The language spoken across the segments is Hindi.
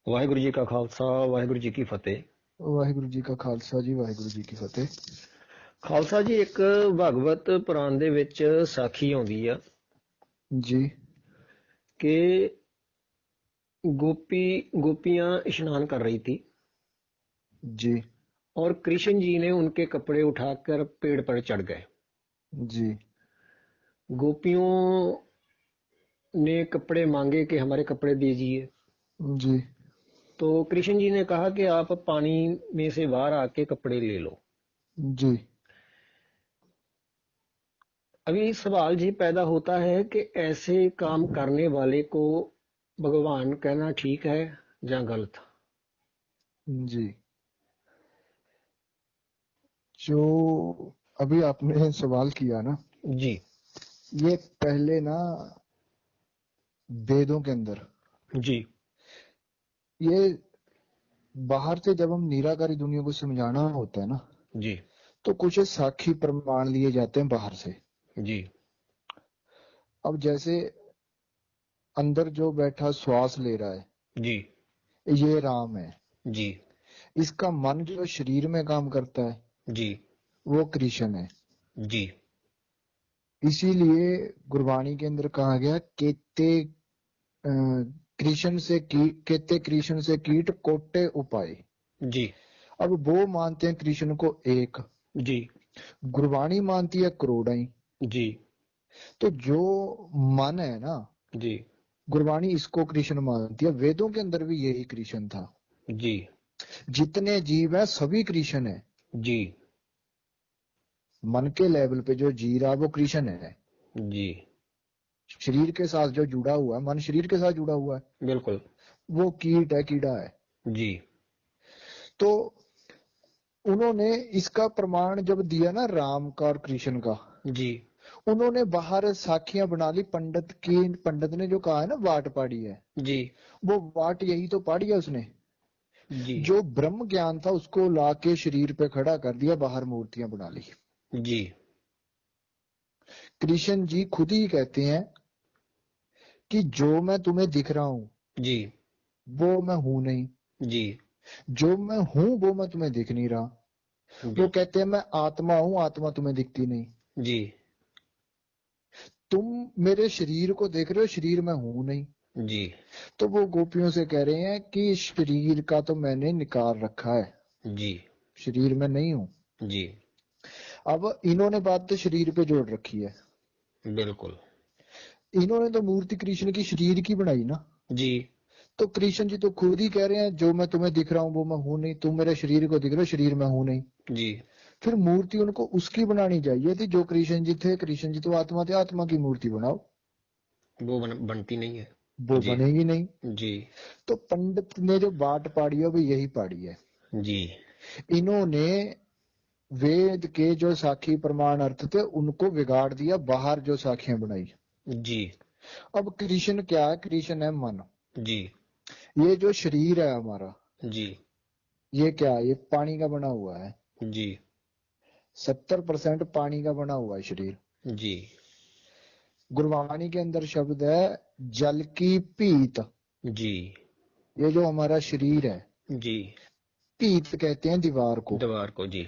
ਵਾਹਿਗੁਰੂ ਜੀ ਕਾ ਖਾਲਸਾ ਵਾਹਿਗੁਰੂ ਜੀ ਕੀ ਫਤਿਹ। ਵਾਹਿਗੁਰੂ ਜੀ ਕਾ ਖਾਲਸਾ ਜੀ, ਵਾਹਿਗੁਰੂ ਜੀ ਕੀ ਫਤਿਹ। ਖਾਲਸਾ ਜੀ, ਇੱਕ ਭਗਵਤ ਪੁਰਾਣ ਦੇ ਵਿੱਚ ਸਾਖੀ ਆਉਂਦੀ ਆ जी ਕਿ गोपियां स्नान कर रही थी जी और कृष्ण जी ने उनके कपड़े उठाकर पेड़ पर चढ़ गए। जी गोपियों ने कपड़े मांगे कि हमारे कपड़े दीजिए। जी तो कृष्ण जी ने कहा कि आप पानी में से बाहर आके कपड़े ले लो। जी अभी सवाल जी पैदा होता है कि ऐसे काम करने वाले को भगवान कहना ठीक है या गलत। जी जो अभी आपने सवाल किया ना, जी ये पहले ना वेदों के अंदर जी ये बाहर से जब हम निराकारी दुनिया को समझाना होता है ना, जी तो कुछ साक्षी प्रमाण लिए जाते हैं बाहर से। जी अब जैसे अंदर जो बैठा श्वास ले रहा है, जी ये राम है। जी इसका मन जो शरीर में काम करता है, जी वो कृष्ण है। जी इसीलिए गुरबाणी के अंदर कहा गया केते कृष्ण से कीट कोटे उपाय। जी अब वो मानते हैं कृष्ण को एक, जी गुरबाणी मानती है करोड़ाई। जी तो जो मन है ना, जी गुरबाणी इसको कृष्ण मानती है। वेदों के अंदर भी यही कृष्ण था। जी जितने जीव है सभी कृष्ण है। जी मन के लेवल पे जो जी रहा है वो कृष्ण है। जी शरीर के साथ जो जुड़ा हुआ है, मन शरीर के साथ जुड़ा हुआ है, बिल्कुल। वो कीट है, कीड़ा है। जी तो उन्होंने इसका प्रमाण जब दिया ना राम का और कृष्ण का, जी उन्होंने बाहर साखियां बना ली। पंडित ने जो कहा है ना वाट पाड़ी है, जी वो वाट यही तो पाड़ी है उसने। जी जो ब्रह्म ज्ञान था उसको लाके शरीर पे खड़ा कर दिया, बाहर मूर्तियां बना ली। जी कृष्ण जी खुद ही कहते हैं कि जो मैं तुम्हें दिख रहा हूं जी वो मैं हूं नहीं, जी जो मैं हूं वो मैं तुम्हें दिख नहीं रहा। वो जी कहते हैं मैं आत्मा हूं, आत्मा तुम्हें दिखती नहीं। जी तुम मेरे शरीर को देख रहे हो, शरीर में हूं नहीं। जी तो वो गोपियों से कह रहे हैं कि शरीर का तो मैंने निकाल रखा है, जी शरीर में नहीं हूं। जी अब इन्होंने बात तो शरीर पे जोड़ रखी है। बिल्कुल। इन्होंने तो मूर्ति कृष्ण की शरीर की बनाई ना। जी तो कृष्ण जी तो खुद ही कह रहे हैं जो मैं तुम्हें दिख रहा हूं वो मैं हूं नहीं, तुम मेरे शरीर को दिख रहे हो, शरीर में हूं नहीं। जी फिर मूर्ति उनको उसकी बनानी चाहिए थी जो कृष्ण जी थे। कृष्ण जी तो आत्मा थे, आत्मा की मूर्ति बनाओ। वो बनती नहीं है। वो जी बनेगी नहीं। जी तो पंडित ने जो बाट पाड़ी है वो यही पाड़ी है। जी इन्होंने वेद के जो साखी प्रमाण अर्थ थे उनको बिगाड़ दिया, बाहर जो साखियां बनाई। जी अब कृष्ण क्या है? कृष्ण है मन। जी ये जो शरीर है हमारा, जी ये क्या है? ये पानी का बना हुआ है। जी 70% पानी का बना हुआ है शरीर। जी गुरबाणी के अंदर शब्द है जल की पीत। जी ये जो हमारा शरीर है, जी पीत कहते हैं दीवार को। दीवार को। जी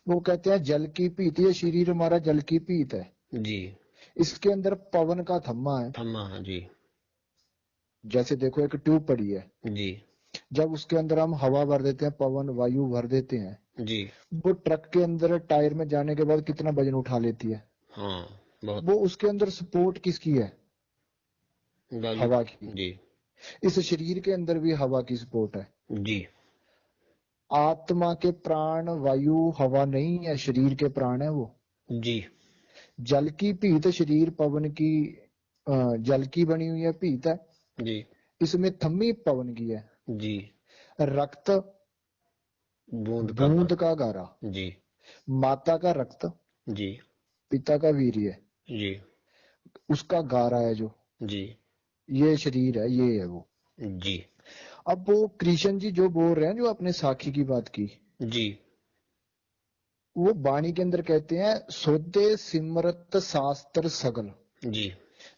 वो कहते हैं जल की पीत। ये शरीर हमारा जल की पीत है। जी इसके अंदर पवन का थम्मा है। थम्मा। जी जैसे देखो एक ट्यूब पड़ी है, जी जब उसके अंदर हम हवा भर देते हैं, पवन वायु भर देते हैं, जी वो ट्रक के अंदर टायर में जाने के बाद कितना वजन उठा लेती है। हाँ बहुत। वो उसके अंदर सपोर्ट किसकी है? वायु। हवा की। जी इस शरीर के अंदर भी हवा की सपोर्ट है। जी आत्मा के प्राण वायु हवा नहीं है, शरीर के प्राण है वो। जी जल की भीत शरीर पवन की, जल की बनी हुई है भीत है। जी इसमें थम्मी पवन की है। जी रक्त बूंद का बूंद गार। का गारा। जी माता का रक्त, जी पिता का वीर्य, जी उसका गारा है जो, जी ये शरीर है, ये है वो। जी अब वो कृष्ण जी जो बोल रहे हैं, जो अपने साखी की बात की, जी वो वाणी के अंदर कहते हैं सोदे सिमरत शास्त्र सगल। जी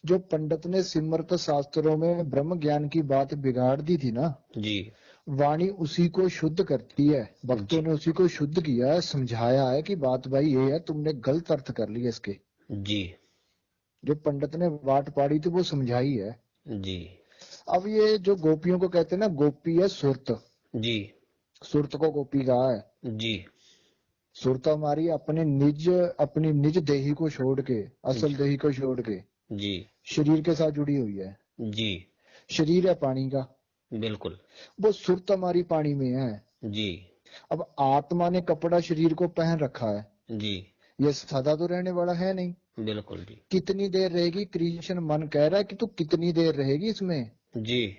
जो पंडित ने सिमरत शास्त्रों में ब्रह्म ज्ञान की बात बिगाड़ दी थी ना, जी वाणी उसी को शुद्ध करती है, भक्तों जी ने उसी को शुद्ध किया है, समझाया है कि बात भाई ये है, तुमने गलत अर्थ कर लिया इसके। जी जो पंडित ने वाट पाड़ी थी वो समझाई है। जी अब ये जो गोपियों को कहते हैं ना, गोपी है सुरत, जी सुरत को गोपी कहा है। जी सुरत हमारी अपनी निज देही को छोड़ के, असल देही को छोड़ के जी शरीर के साथ जुड़ी हुई है। जी शरीर है पानी का, बिल्कुल। वो सुरत हमारी पानी में है। जी अब आत्मा ने कपड़ा शरीर को पहन रखा है, जी ये सदा तो रहने वाला है नहीं। बिल्कुल जी कितनी देर रहेगी, कृष्ण मन कह रहा है कि तू कितनी देर रहेगी इसमें, जी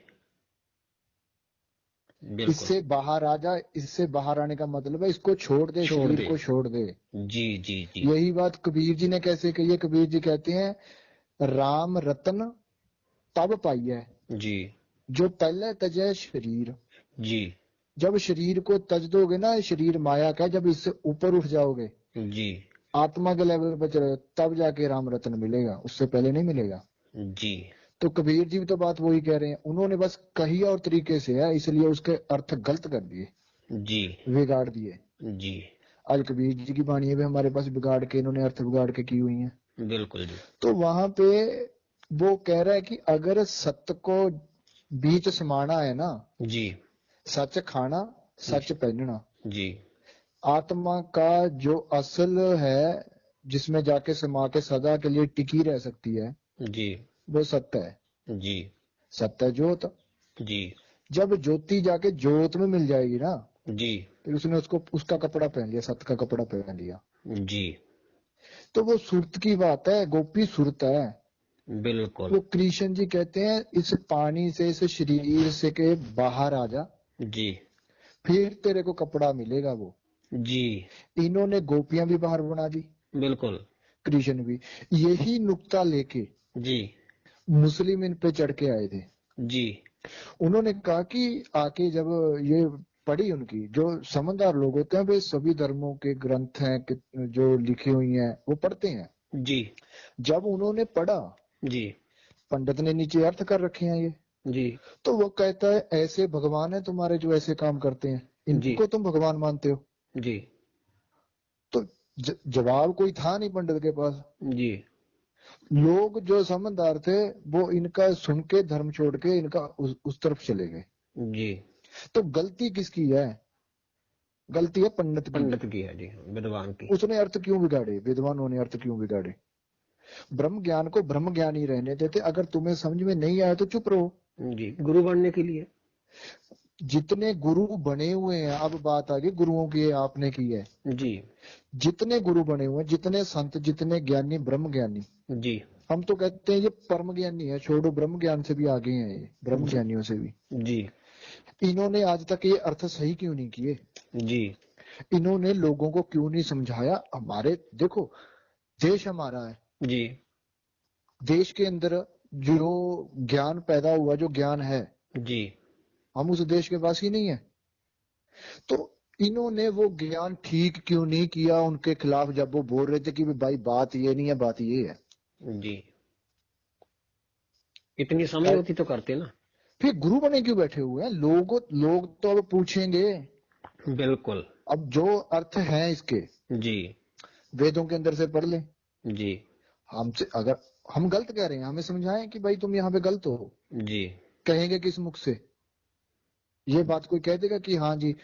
बिल्कुल। इससे बाहर आ जा। इससे बाहर आने का मतलब है इसको छोड़ दे, छोड़ शरीर दे। को छोड़ दे। जी जी जी यही बात कबीर जी ने कैसे कही है? कबीर जी कहते हैं राम रतन तब पाई है जी जो पहले तजय शरीर। जी जब शरीर को तज दोगे ना, शरीर माया का, जब इससे ऊपर उठ जाओगे, जी आत्मा के लेवल पर चले, तब जाके राम रतन मिलेगा, उससे पहले नहीं मिलेगा। जी तो कबीर जी भी तो बात वही कह रहे हैं, उन्होंने बस कही और तरीके से है, इसलिए उसके अर्थ गलत कर दिए, जी बिगाड़ दिए। जी आज कबीर जी की वाणी भी हमारे पास बिगाड़ के, इन्होंने अर्थ बिगाड़ के की हुई है। बिल्कुल जी तो वहां पे वो कह रहा है कि अगर सत्य को बीच समाना है ना, जी सच खाना, सच पहनना, जी आत्मा का जो असल है, जिसमें जाके समा के सदा के लिए टिकी रह सकती है, जी वो सत्य है। जी सत्य है ज्योत। जी जब ज्योति जाके ज्योत में मिल जाएगी ना, जी फिर उसने उसको उसका कपड़ा पहन लिया, सत्य का कपड़ा पहन लिया। जी तो वो सुरत की बात है, गोपी सुरत है। बिल्कुल। वो कृष्ण जी कहते हैं इस पानी से, इस शरीर से के बाहर आ जा, जी फिर तेरे को कपड़ा मिलेगा वो। जी इन्होंने गोपियां भी बाहर बना दी, बिल्कुल। कृष्ण भी। यही नुक्ता लेके जी मुस्लिम इन पे चढ़ के आए थे। जी उन्होंने कहा कि आके जब ये पढ़ी उनकी, जो समझदार लोग होते हैं वे सभी धर्मों के ग्रंथ हैं जो लिखी हुई हैं वो पढ़ते हैं। जी जब उन्होंने पढ़ा, जी पंडित ने नीचे अर्थ कर रखे हैं ये, जी तो वो कहता है ऐसे भगवान है तुम्हारे जो ऐसे काम करते हैं, जी इनको तुम भगवान मानते हो? जी तो जवाब कोई था नहीं पंडित के पास। जी लोग जो समझदार थे वो इनका सुन के धर्म छोड़ के इनका उस तरफ चले गए। जी तो गलती किसकी है? गलती है पंडित की। पंडित की है जी, विद्वान की। उसने अर्थ क्यों बिगाड़े, विद्वानों ने अर्थ क्यों बिगाड़े? ब्रह्म ज्ञान को ब्रह्म ज्ञान ही रहने देते। अगर तुम्हें समझ में नहीं आया तो चुप रहो। जी, गुरु बनने के लिए। जितने गुरु बने हुए हैं, अब बात आगे गुरुओं की, आपने की है। जी जितने गुरु बने हुए हैं, जितने संत, जितने ज्ञानी, ब्रह्म ज्ञानी, जी हम तो कहते हैं ये परम ज्ञानी है, छोड़ो ब्रह्म ज्ञान से भी आगे हैं ये, ब्रह्म जी ज्ञानियों से भी। जी इन्होंने आज तक ये अर्थ सही क्यों नहीं किए? जी इन्होंने लोगों को क्यों नहीं समझाया? हमारे देखो, देश हमारा है, जी देश के अंदर जो ज्ञान पैदा हुआ, जो ज्ञान है, जी हम उस देश के वासी नहीं है। तो इन्होंने वो ज्ञान ठीक क्यों नहीं किया उनके खिलाफ, जब वो बोल रहे थे कि भाई बात ये नहीं है, बात ये है। जी, इतनी समय होती तो करते ना। फिर गुरु बने क्यों बैठे हुए हैं? लोग तो अब पूछेंगे। बिल्कुल। अब जो अर्थ है इसके, जी वेदों के अंदर से पढ़ ले। जी हमसे अगर हम गलत कह रहे हैं, हमें समझाएं कि भाई तुम यहाँ पे गलत हो। जी कहेंगे किस मुख से? ये बात कोई कह देगा कि हाँ जी,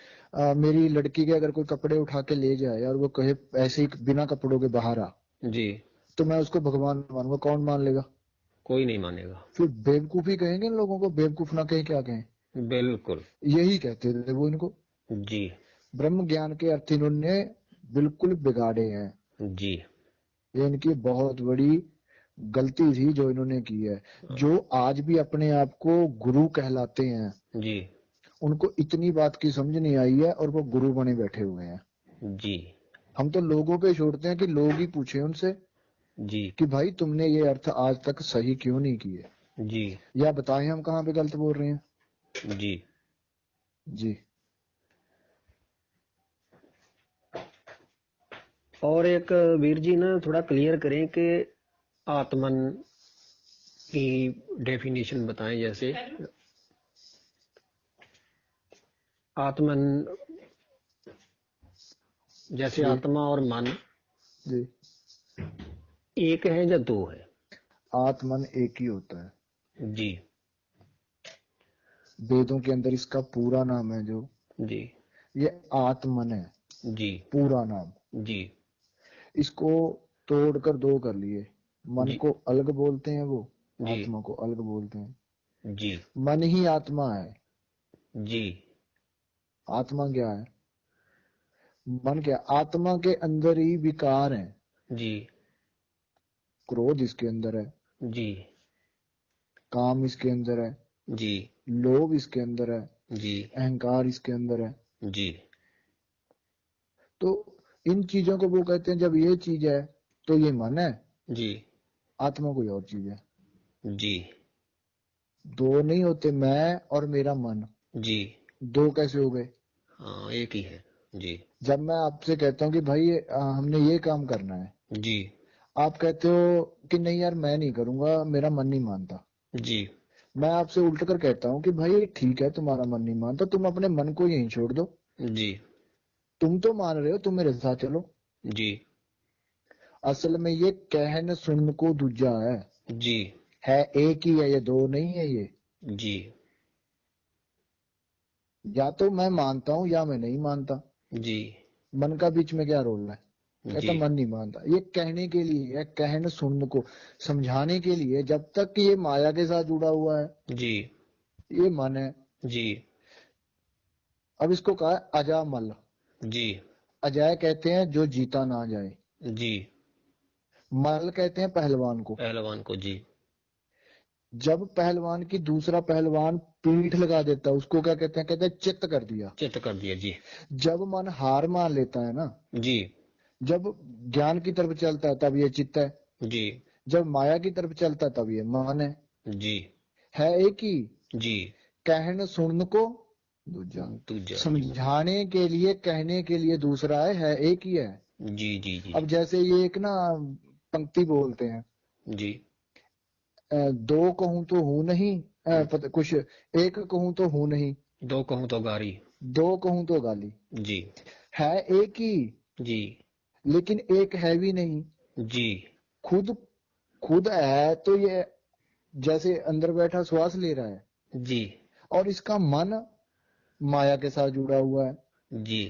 मेरी लड़की के अगर कोई कपड़े उठा के ले जाए और वो कहे ऐसे ही बिना कपड़ों के बाहर आ, जी, तो मैं उसको भगवान मानूंगा? कौन मान लेगा? कोई नहीं मानेगा। फिर बेवकूफी कहेंगे इन लोगों को, बेवकूफ ना कहे क्या कहें? बिल्कुल। यही कहते थे वो इनको। जी ब्रह्म ज्ञान के अर्थ इन्होंने बिल्कुल बिगाड़े हैं। जी ये इनकी बहुत बड़ी गलती थी जो इन्होंने की है। जो आज भी अपने आप को गुरु कहलाते हैं, जी उनको इतनी बात की समझ नहीं आई है और वो गुरु बने बैठे हुए हैं। जी हम तो लोगों पे छोड़ते हैं कि लोग ही पूछे उनसे जी कि भाई तुमने ये अर्थ आज तक सही क्यों नहीं किए, जी या बताएं हम कहाँ पे गलत बोल रहे हैं। जी जी। और एक वीर जी ना थोड़ा क्लियर करें कि आत्मन की डेफिनेशन बताएं। जैसे आत्मन, जैसे जी आत्मा और मन जी। एक है या दो है? आत्मन एक ही होता है। जी। वेदों के अंदर इसका पूरा नाम है जो, जी। ये आत्मन है जी। पूरा नाम। जी। इसको तोड़कर दो कर लिए। मन जी। को अलग बोलते हैं वो, जी। आत्मा को अलग बोलते हैं। जी। मन ही आत्मा है। जी। आत्मा क्या है? मन क्या? आत्मा के अंदर ही विकार है। जी। क्रोध इसके अंदर है, जी। काम इसके अंदर है, जी। लोभ इसके अंदर है, जी। अहंकार इसके अंदर है। जी। तो इन चीजों को वो कहते हैं, जब ये चीज है तो ये मन है, जी। आत्मा कोई और चीज है। जी। दो नहीं होते, मैं और मेरा मन। जी। दो कैसे हो गए? हाँ, एक ही है। जी। जब मैं आपसे कहता हूँ कि भाई हमने ये काम करना है, जी। आप कहते हो कि नहीं यार मैं नहीं करूंगा, मेरा मन नहीं मानता। जी। मैं आपसे उल्ट कर कहता हूँ कि भाई ठीक है, तुम्हारा मन नहीं मानता, तुम अपने मन को यहीं छोड़ दो। जी। तुम तो मान रहे हो, तुम मेरे साथ चलो। जी। असल में ये कहन सुन को दूजा जी। है एक ही है, ये दो नहीं है ये। जी। या तो मैं मानता हूँ या मैं नहीं मानता। जी। मन का बीच में क्या रोल है? कहता जी। मन नहीं मानता। ये कहने के लिए है, कहन सुन को समझाने के लिए। जब तक कि ये माया के साथ जुड़ा हुआ है, जी। ये मन है। जी। अब इसको कहा है अजामल। जी। अजय कहते हैं जो जीता ना जाए। जी। मल कहते हैं पहलवान को। पहलवान को। जी। जब पहलवान की दूसरा पहलवान पीठ लगा देता है, उसको क्या कहते हैं? कहते हैं चित्त कर दिया। चित्त कर दिया। जी। जब मन हार मान लेता है ना, जी। जब ज्ञान की तरफ चलता है तब ये चित्त है। जी। जब माया की तरफ चलता है तब ये मन जी। है एक ही। जी। कहन सुन को दूजा। दूजा। जी। समझाने के लिए, कहने के लिए दूसरा है एक ही है। जी। जी। जी। अब जैसे ये एक ना पंक्ति बोलते हैं, जी। दो कहूं तो हूं नहीं, पता कुछ, एक कहूं तो हूं नहीं, दो कहूँ तो गारी। दो कहूं तो गाली। जी। है एक ही, जी। लेकिन एक है भी नहीं। जी। खुद खुद है तो ये जैसे अंदर बैठा श्वास ले रहा है, जी। और इसका मन माया के साथ जुड़ा हुआ है। जी।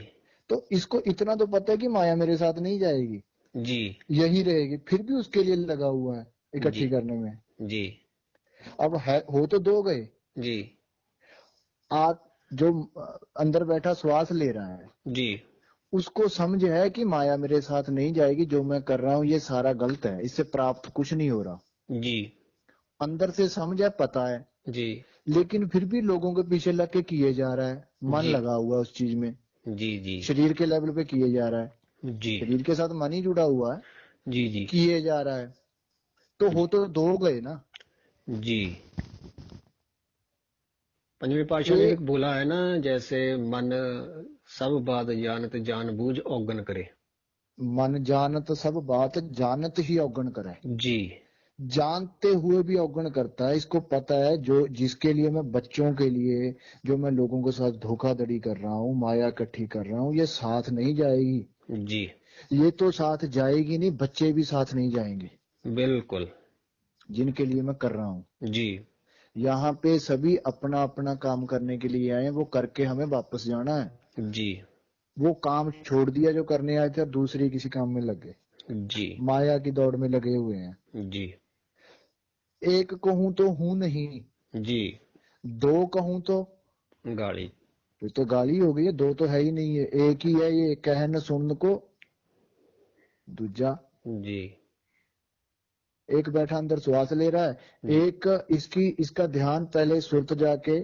तो इसको इतना तो पता है कि माया मेरे साथ नहीं जाएगी, जी। यही रहेगी, फिर भी उसके लिए लगा हुआ है जी। इकट्ठी करने में। जी। अब है, हो तो दो गए। जी। आ जो अंदर बैठा श्वास ले रहा है, जी। उसको समझ है कि माया मेरे साथ नहीं जाएगी, जो मैं कर रहा हूँ ये सारा गलत है, इससे प्राप्त कुछ नहीं हो रहा। जी। अंदर से समझ है, पता है, जी। लेकिन फिर भी लोगों के पीछे लग के किए जा रहा है। मन जी। लगा हुआ है उस चीज में, जी। जी। शरीर के लेवल पे किए जा रहा है। जी। शरीर के साथ मन ही जुड़ा हुआ है, जी। जी। किए जा रहा है। तो हो तो दो गए ना। जी। पंचवी पातशाह ने एक एक बोला है ना, जैसे मन सब बात जानत जानबूझ औगन करे। मन जानत सब बात, जानत ही अवगुण करे। जी। जानते हुए भी अवगुण करता है। इसको पता है, जो जिसके लिए मैं बच्चों के लिए, जो मैं लोगों के साथ धोखाधड़ी कर रहा हूँ, माया इकट्ठी कर रहा हूँ, ये साथ नहीं जाएगी। जी। ये तो साथ जाएगी नहीं, बच्चे भी साथ नहीं जाएंगे बिल्कुल। जिनके लिए मैं कर रहा हूँ। जी। यहाँ पे सभी अपना अपना काम करने के लिए आए हैं, वो करके हमें वापस जाना है। जी। वो काम छोड़ दिया जो करने आए थे, और दूसरे किसी काम में लग गए, जी। माया की दौड़ में लगे हुए हैं। जी। एक कहूं तो हूं नहीं, जी। दो कहूं तो, गाड़ी। फिर तो गाली हो गई है। दो तो है ही नहीं है, एक ही है। ये कहन सुन को दूजा। जी। एक बैठा अंदर श्वास ले रहा है, जी। एक इसका ध्यान पहले सुरत जाके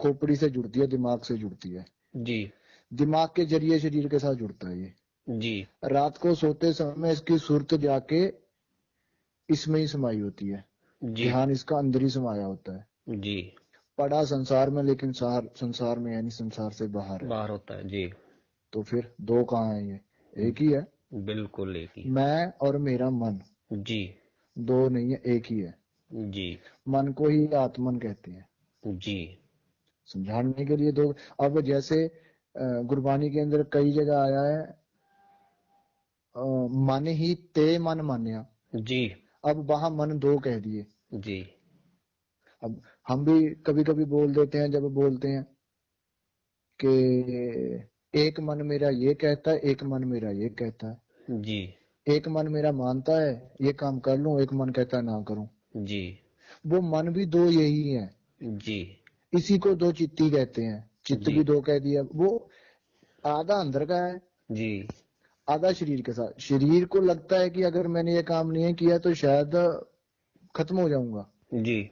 खोपड़ी से जुड़ती है, दिमाग से जुड़ती है, जी। दिमाग के जरिए शरीर के साथ जुड़ता है ये। जी। रात को सोते समय इसकी सुरत जाके इसमें ही समाई होती है, जी। ध्यान इसका अंदर ही समाया होता है। जी। पड़ा संसार में, लेकिन संसार में यानी संसार से बाहर है। बाहर होता है। जी। तो फिर दो कहाँ है? ये एक ही है। बिल्कुल एक ही। मैं और मेरा मन जी। दो नहीं है, एक ही है। जी। मन को ही आत्मन कहते हैं। जी। समझाने के लिए दो। अब जैसे गुरबानी के अंदर कई जगह आया है, मन ही ते मन मान्या। जी। अब वहां मन दो कह दिए। जी। अब हम भी कभी कभी बोल देते हैं, जब बोलते हैं कि एक मन मेरा ये कहता है, एक मन मेरा ये कहता है। जी। एक मन मेरा मानता है ये काम कर लूं, एक मन कहता है ना करूं। जी। वो मन भी दो यही है। जी। इसी को दो चित्ती कहते हैं। चित्त जी। भी दो कह दिया। वो आधा अंदर का है, जी। आधा शरीर के साथ। शरीर को लगता है कि अगर मैंने ये काम नहीं किया तो शायद खत्म हो जाऊंगा। जी।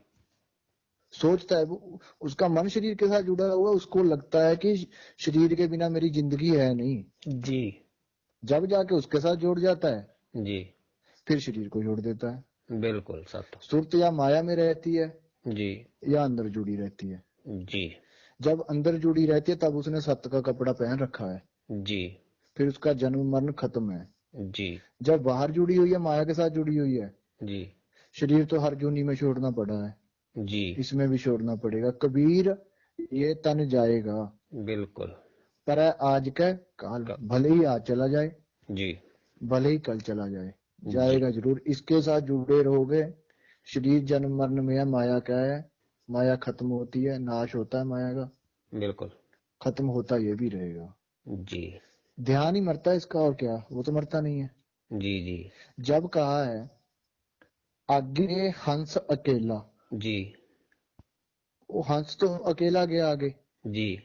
सोचता है वो, उसका मन शरीर के साथ जुड़ा हुआ, उसको लगता है कि शरीर के बिना मेरी जिंदगी है नहीं। जी। जब जाके उसके साथ जुड़ जाता है, जी। फिर शरीर को जोड़ देता है। बिल्कुल सत्य। सुरत या माया में रहती है, जी। या अंदर जुड़ी रहती है। जी। जब अंदर जुड़ी रहती है तब उसने सत्य का कपड़ा पहन रखा है, जी। फिर उसका जन्म मरण खत्म है। जी। जब बाहर जुड़ी हुई है, माया के साथ जुड़ी हुई है, जी। शरीर तो हर जूनी में छोड़ना पड़ा है, जी। इसमें भी छोड़ना पड़ेगा। कबीर ये तन जाएगा, बिल्कुल। पर आज का काल, क- भले ही आज चला जाए, जी। भले ही कल चला जाए, जी। जाएगा जरूर। इसके साथ जुड़े रहोगे। शरीर जन्म मरण में है, माया क्या है, माया खत्म होती है, नाश होता है माया का, बिल्कुल। खत्म होता ये भी रहेगा। जी। ध्यान ही मरता है इसका, और क्या, वो तो मरता नहीं है। जी। जी। जब कहा है आगे हंस अकेला, जी। वो हंस तो अकेला गया आगे, जी।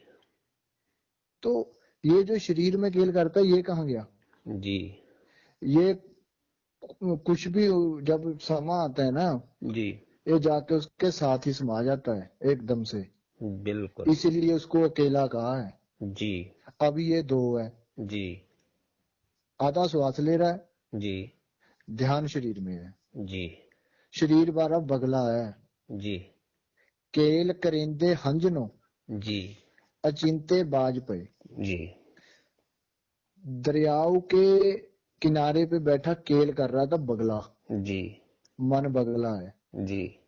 तो ये जो शरीर में खेल करता है ये कहाँ गया। जी। ये कुछ भी जब समा आता है ना, जी। ये जाके उसके साथ ही समा जाता है एकदम से। बिल्कुल। इसीलिए उसको अकेला कहा है। जी। अब ये दो है, जी। आधा श्वास ले रहा है, जी। ध्यान शरीर में है। जी। शरीर बारा बगला है। जी। केल करेंदे हंजनो, जी। अचिंते बाज पे। जी। दरियाओं के किनारे पे बैठा केल कर रहा था बगला, जी। मन बगला है। जी।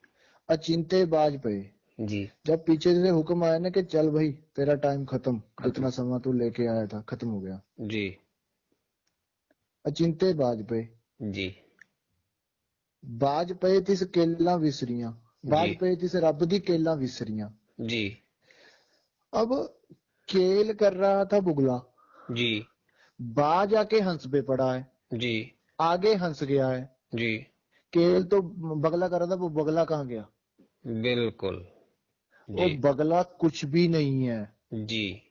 अचिंते बाज पे, जी। जब पीछे से हुक्म आया ना कि चल भाई तेरा टाइम खत्म, खत्म। जितना समय तू लेके आया था खत्म हो गया। जी। अचिंते बाज पे, जी। बाज पे तिस केला विसरियां, जी। बाज पे तिस रब दी केला विसरियां। जी। अब केल कर रहा था बुगला, जी। बाज आके हंस पे पड़ा है, जी। आगे हंस गया है। जी। केल तो बगला कर रहा था, वो बगला कहाँ गया। बिल्कुल। वो जी। बगला कुछ भी नहीं है, जी।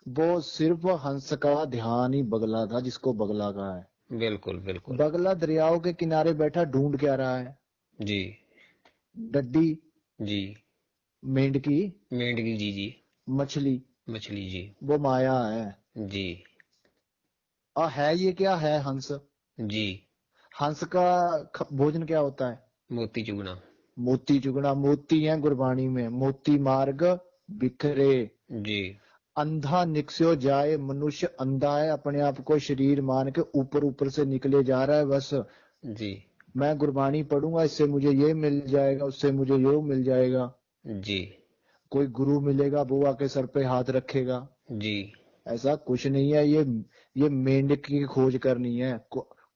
वो सिर्फ हंस का ध्यान ही बगला था, जिसको बगला कहा है। बिल्कुल। बिल्कुल। बगला दरियाओं के किनारे बैठा ढूंढ क्या रहा है, जी। डड्डी, जी। मेंढकी, मेंढकी। जी। जी। मछली, मछली। जी। वो माया है। जी। और है ये क्या है, हंस। जी। हंस का भोजन क्या होता है, मोती चुगना। मोती चुगना। मोती है गुरबाणी में, मोती मार्ग बिखरे। जी। अंधा निकस्यो जाए, मनुष्य अंधा है, अपने आप को शरीर मान के ऊपर ऊपर से निकले जा रहा है बस। जी। मैं गुरबानी पढ़ूंगा, इससे मुझे ये मिल जाएगा, उससे मुझे ये मिल जाएगा। जी। कोई गुरु मिलेगा, वो आके सर पे हाथ रखेगा। जी। ऐसा कुछ नहीं है। ये मेंढक की खोज करनी है,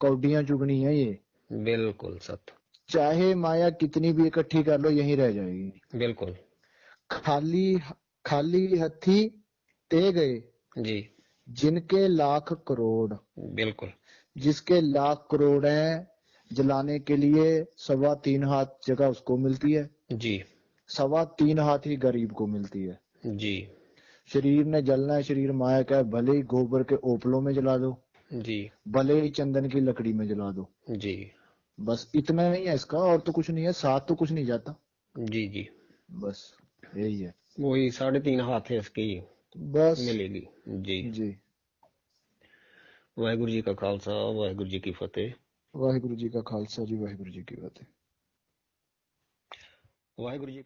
कौडियां चुगनी है ये। बिल्कुल सत्य। चाहे माया कितनी भी इकट्ठी कर लो, यहीं रह जाएगी। बिल्कुल। खाली खाली हथी ते गए, जी। जिनके लाख करोड़। बिल्कुल। जिसके लाख करोड़ हैं, जलाने के लिए 3.25 हाथ जगह उसको मिलती है, जी। 3.25 हाथ ही गरीब को मिलती है। जी। शरीर ने जलना है, शरीर माया का है, भले ही गोबर के ओपलों में जला दो, जी। भले ही चंदन की लकड़ी में जला दो, जी। बस इतना ही है इसका, और तो कुछ नहीं है। साथ तो कुछ नहीं जाता, जी। जी। बस यही है। वही 3.5 हाथ है इसकी बस मिलेगी। जी। जी। वाहिगुरु जी का खालसा, वाहिगुरु जी की फतेह। वाहिगुरु जी का खालसा जी, वाहिगुरु जी की बातें। वाहिगुरु जी